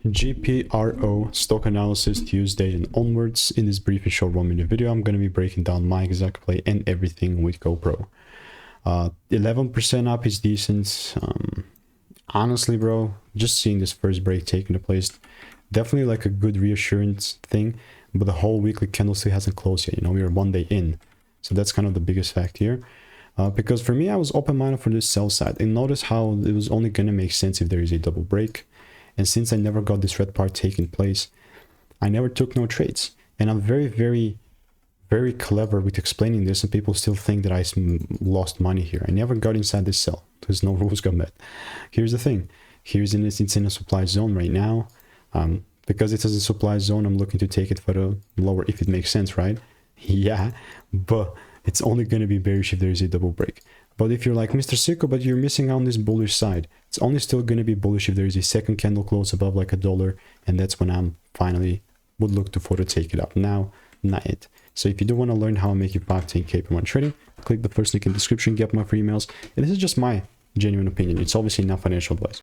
GPRO Stock Analysis Tuesday and onwards. In this brief and short 1-minute video, I'm going to be breaking down my exact play and everything with GoPro. 11% up is decent. Honestly, bro, just seeing this first break taking place, definitely like a good reassurance thing, but the whole weekly candle still hasn't closed yet. You know, we are 1 day in, so that's kind of the biggest fact here. Because for me, I was open-minded for this sell side, and notice how it was only going to make sense if there is a double break. And since I never got this red part taking place, I never took no trades. And I'm very clever with explaining this, and people still think that I lost money here. I never got inside this sell because no rules got met. Here's the thing. It's in a supply zone right now. Because it is a supply zone, I'm looking to take it for the lower if it makes sense, right? Yeah, but it's only going to be bearish if there is a double break. But if you're like, Mr. Sicko, but you're missing out on this bullish side, it's only still going to be bullish if there is a second candle close above like $1, and that's when I'm finally would look to take it up. Now, not it. So if you do want to learn how I make you 5-10K per month trading, click the first link in the description, get my free emails. And this is just my genuine opinion. It's obviously not financial advice.